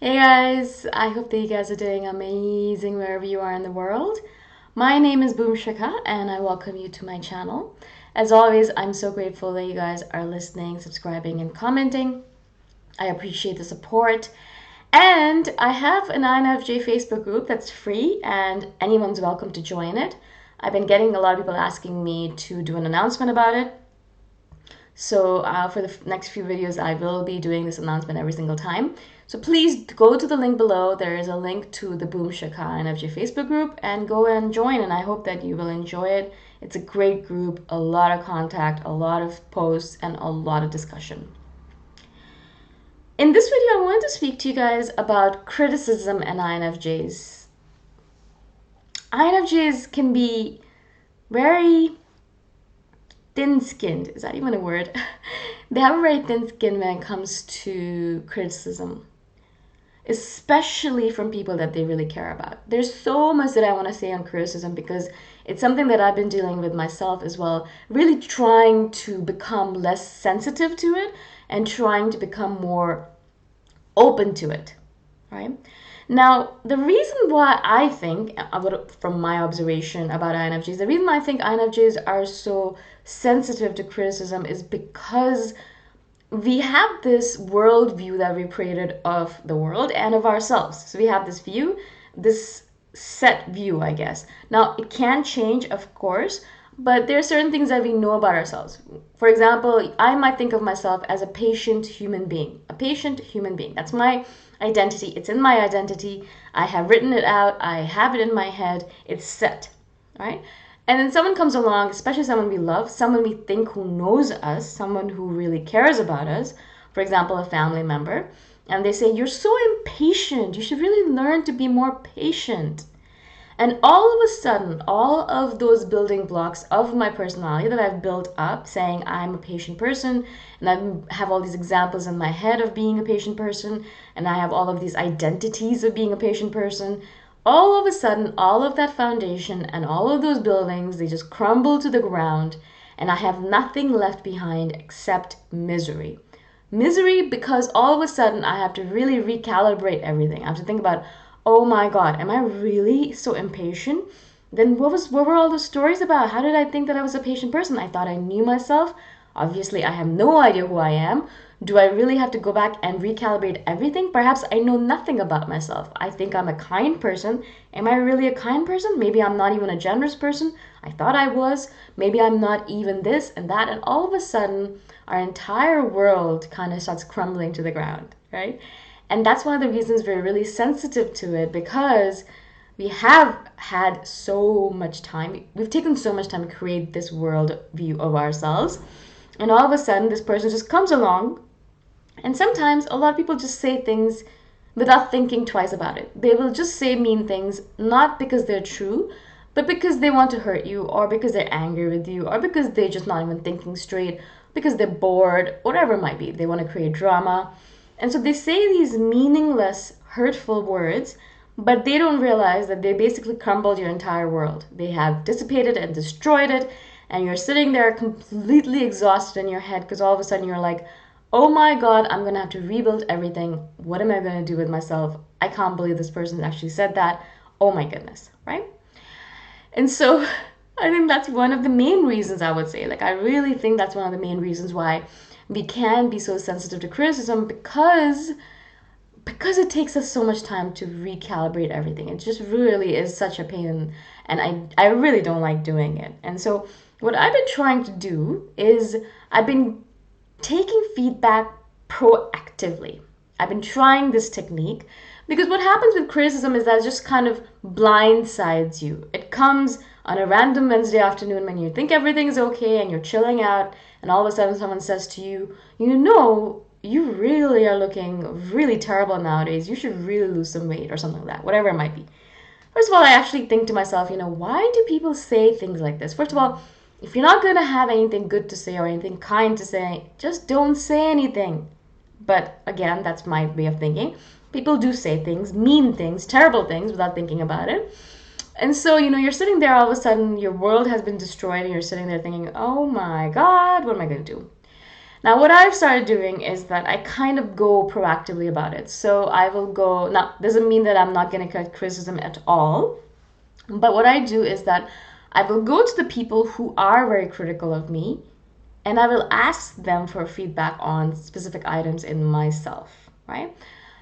Hey guys, I hope that you guys are doing amazing wherever you are in the world. My name is Shikha and I welcome you to my channel. As always, I'm so grateful that you guys are listening, subscribing, and commenting. I appreciate the support. And I have an INFJ Facebook group that's free and anyone's welcome to join it. I've been getting a lot of people asking me to do an announcement about it. So for the next few videos, I will be doing this announcement every single time. So please go to the link below. There is a link to the Boom Shikha INFJ Facebook group and go and join. And I hope that you will enjoy it. It's a great group, a lot of contact, a lot of posts, and a lot of discussion. In this video, I wanted to speak to you guys about criticism and INFJs. INFJs can be very thin-skinned. Is that even a word? They have a very thin skin when it comes to criticism, especially from people that they really care about. There's so much that I want to say on criticism because it's something that I've been dealing with myself as well, really trying to become less sensitive to it and trying to become more open to it, right? Now, the reason why I think, from my observation about INFJs, the reason I think INFJs are so sensitive to criticism is because we have this worldview that we created of the world and of ourselves. So we have this view, this set view, I guess. Now, it can change, of course, but there are certain things that we know about ourselves. For example, I might think of myself as a patient human being. A patient human being. That's my identity. It's in my identity. I have written it out. I have it in my head. It's set, right? And then someone comes along, especially someone we love, someone we think who knows us, someone who really cares about us, for example, a family member, and they say, "You're so impatient. You should really learn to be more patient." And all of a sudden, all of those building blocks of my personality that I've built up, saying I'm a patient person, and I have all these examples in my head of being a patient person, and I have all of these identities of being a patient person, all of a sudden, all of that foundation and all of those buildings, they just crumble to the ground, and I have nothing left behind except misery. Misery because all of a sudden I have to really recalibrate everything. I have to think about, oh my God, am I really so impatient? Then what were all those stories about? How did I think that I was a patient person? I thought I knew myself. Obviously, I have no idea who I am. Do I really have to go back and recalibrate everything? Perhaps I know nothing about myself. I think I'm a kind person. Am I really a kind person? Maybe I'm not even a generous person. I thought I was. Maybe I'm not even this and that. And all of a sudden, our entire world kind of starts crumbling to the ground, right? And that's one of the reasons we're really sensitive to it, because we have had so much time. We've taken so much time to create this world view of ourselves. And all of a sudden, this person just comes along. And sometimes a lot of people just say things without thinking twice about it. They will just say mean things, not because they're true, but because they want to hurt you, or because they're angry with you, or because they're just not even thinking straight, because they're bored, whatever it might be. They want to create drama. And so they say these meaningless, hurtful words, but they don't realize that they basically crumbled your entire world. They have dissipated and destroyed it, and you're sitting there completely exhausted in your head because all of a sudden you're like, oh my God, I'm going to have to rebuild everything. What am I going to do with myself? I can't believe this person actually said that. Oh my goodness, right? And so I think that's one of the main reasons, I would say. Like, I really think that's one of the main reasons why we can be so sensitive to criticism, because it takes us so much time to recalibrate everything. It just really is such a pain, and I really don't like doing it. And so what I've been trying to do is I've been taking feedback proactively. I've been trying this technique because what happens with criticism is that it just kind of blindsides you. It comes on a random Wednesday afternoon when you think everything's okay and you're chilling out, and all of a sudden someone says to you, you know, you really are looking really terrible nowadays. You should really lose some weight, or something like that, whatever it might be. First of all, I actually think to myself, why do people say things like this? First of all, if you're not going to have anything good to say or anything kind to say, just don't say anything. But again, that's my way of thinking. People do say things, mean things, terrible things without thinking about it. And so, you're sitting there, all of a sudden, your world has been destroyed, and you're sitting there thinking, oh my God, what am I going to do? Now, what I've started doing is that I kind of go proactively about it. So I will go, now, doesn't mean that I'm not going to cut criticism at all, but what I do is that I will go to the people who are very critical of me and I will ask them for feedback on specific items in myself, right?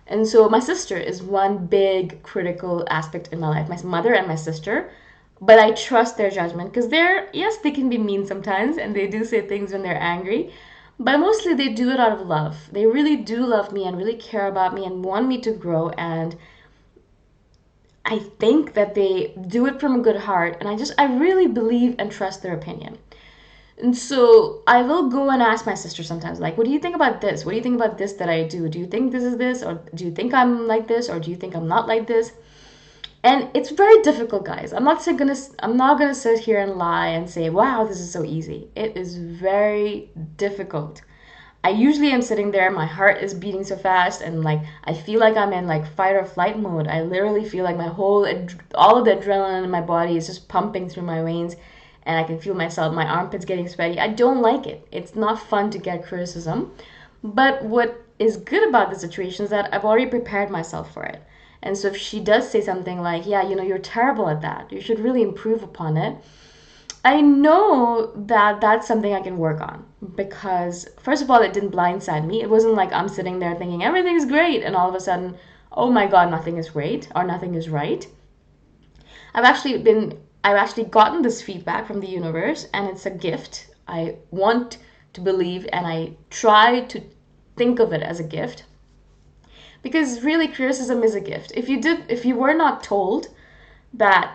And so my sister is one big critical aspect in my life, my mother and my sister. But I trust their judgment because yes, they can be mean sometimes and they do say things when they're angry. But mostly they do it out of love. They really do love me and really care about me and want me to grow. And I think that they do it from a good heart. And I really believe and trust their opinion. And so I will go and ask my sister sometimes, like, what do you think about this? What do you think about this that I do? Do you think this is this? Or do you think I'm like this? Or do you think I'm not like this? And it's very difficult, guys. I'm not gonna sit here and lie and say, wow, this is so easy. It is very difficult. I usually am sitting there, my heart is beating so fast, and like I feel like I'm in like fight or flight mode. I literally feel like all of the adrenaline in my body is just pumping through my veins, and I can feel my armpits getting sweaty. I don't like it. It's not fun to get criticism. But what is good about the situation is that I've already prepared myself for it. And so if she does say something like, yeah, you're terrible at that, you should really improve upon it, I know that that's something I can work on because, first of all, it didn't blindside me. It wasn't like I'm sitting there thinking everything's great and all of a sudden, oh my God, nothing is great or nothing is right. I've actually gotten this feedback from the universe and it's a gift. I want to believe and I try to think of it as a gift because really criticism is a gift. If you were not told that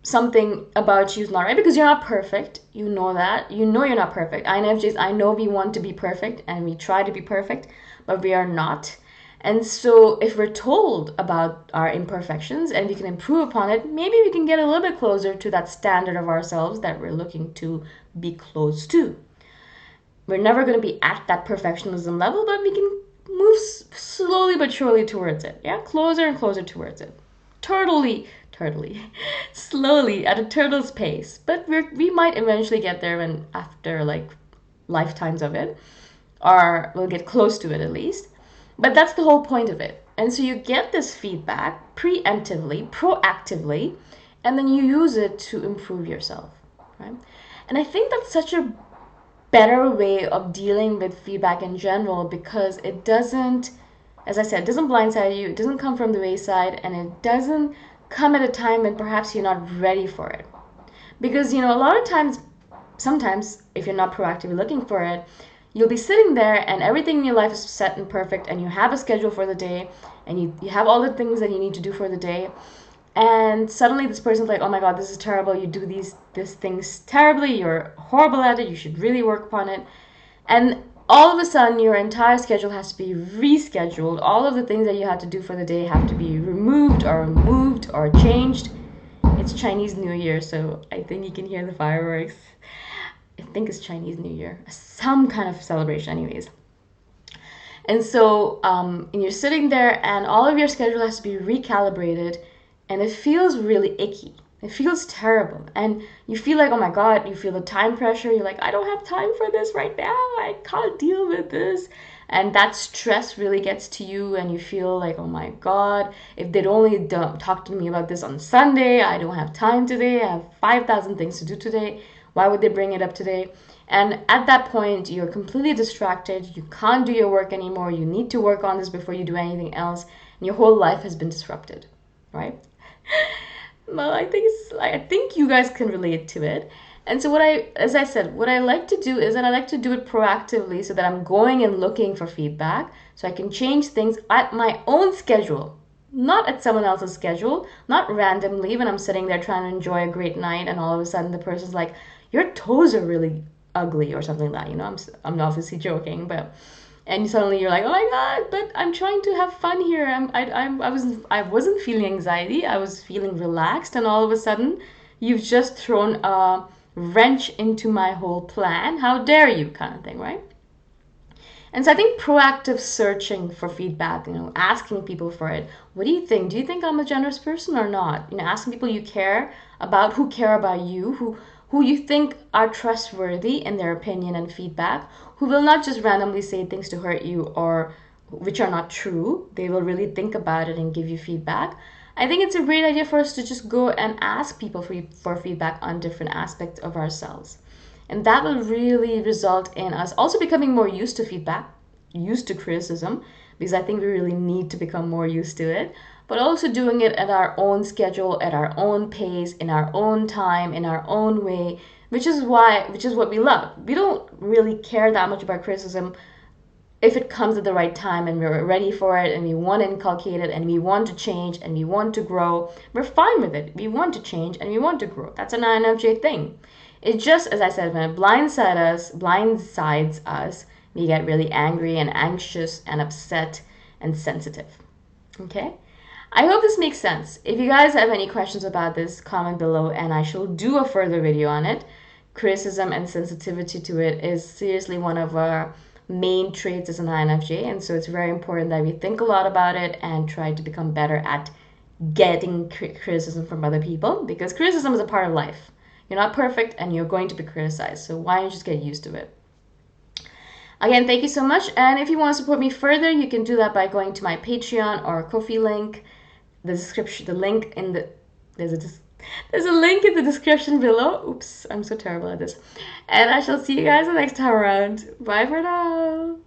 something about you is not right, because you're not perfect, you know that, you're not perfect. INFJs, I know we want to be perfect and we try to be perfect, but we are not. And so if we're told about our imperfections and we can improve upon it, maybe we can get a little bit closer to that standard of ourselves that we're looking to be close to. We're never going to be at that perfectionism level, but we can move slowly but surely towards it. Yeah, closer and closer towards it. Turtly, slowly at a turtle's pace. But we might eventually get there when after like lifetimes of it, or we'll get close to it at least. But that's the whole point of it. And so you get this feedback preemptively, proactively, and then you use it to improve yourself, right? And I think that's such a better way of dealing with feedback in general because it doesn't, as I said, it doesn't blindside you, it doesn't come from the wayside, and it doesn't come at a time when perhaps you're not ready for it. Because, a lot of times, sometimes, if you're not proactively looking for it, you'll be sitting there and everything in your life is set and perfect, and you have a schedule for the day, and you have all the things that you need to do for the day. And suddenly this person's like, oh my God, this is terrible. You do these things terribly. You're horrible at it. You should really work upon it. And all of a sudden, your entire schedule has to be rescheduled. All of the things that you had to do for the day have to be removed or moved or changed. It's Chinese New Year, so I think you can hear the fireworks. I think it's Chinese New Year. Some kind of celebration, anyways. And so and you're sitting there and all of your schedule has to be recalibrated. And it feels really icky. It feels terrible. And you feel like, oh my God, you feel the time pressure. You're like, I don't have time for this right now. I can't deal with this. And that stress really gets to you. And you feel like, oh my God, if they'd only talk to me about this on Sunday, I don't have time today. I have 5,000 things to do today. Why would they bring it up today? And at that point, you're completely distracted. You can't do your work anymore. You need to work on this before you do anything else. And your whole life has been disrupted, right? Well, I think you guys can relate to it. And so as I said, what I like to do is that I like to do it proactively so that I'm going and looking for feedback so I can change things at my own schedule, not at someone else's schedule, not randomly when I'm sitting there trying to enjoy a great night and all of a sudden the person's like, your toes are really ugly or something like that. I'm obviously joking, but and suddenly you're like, oh my God, but I'm trying to have fun here. I wasn't feeling anxiety. I was feeling relaxed. And all of a sudden you've just thrown a wrench into my whole plan. How dare you, kind of thing, right? And so I think proactive searching for feedback, asking people for it. What do you think? Do you think I'm a generous person or not? Asking people you care about, who care about you, who you think are trustworthy in their opinion and feedback, who will not just randomly say things to hurt you or which are not true. They will really think about it and give you feedback. I think it's a great idea for us to just go and ask people for feedback on different aspects of ourselves. And that will really result in us also becoming more used to feedback, used to criticism, because I think we really need to become more used to it, but also doing it at our own schedule, at our own pace, in our own time, in our own way, which is what we love. We don't really care that much about criticism if it comes at the right time and we're ready for it and we want to inculcate it and we want to change and we want to grow. We're fine with it. We want to change and we want to grow. That's an INFJ thing. It's just, as I said, when it blindsides us, we get really angry and anxious and upset and sensitive. Okay? I hope this makes sense. If you guys have any questions about this, comment below and I shall do a further video on it. Criticism and sensitivity to it is seriously one of our main traits as an INFJ, and so it's very important that we think a lot about it and try to become better at getting criticism from other people, because criticism is a part of life. You're not perfect and you're going to be criticized, so why don't you just get used to it? Again, thank you so much, and if you want to support me further, you can do that by going to my Patreon or Ko-fi link. The description, the link in the there's a link in the description below. Oops, I'm so terrible at this. And I shall see you guys the next time around. Bye for now.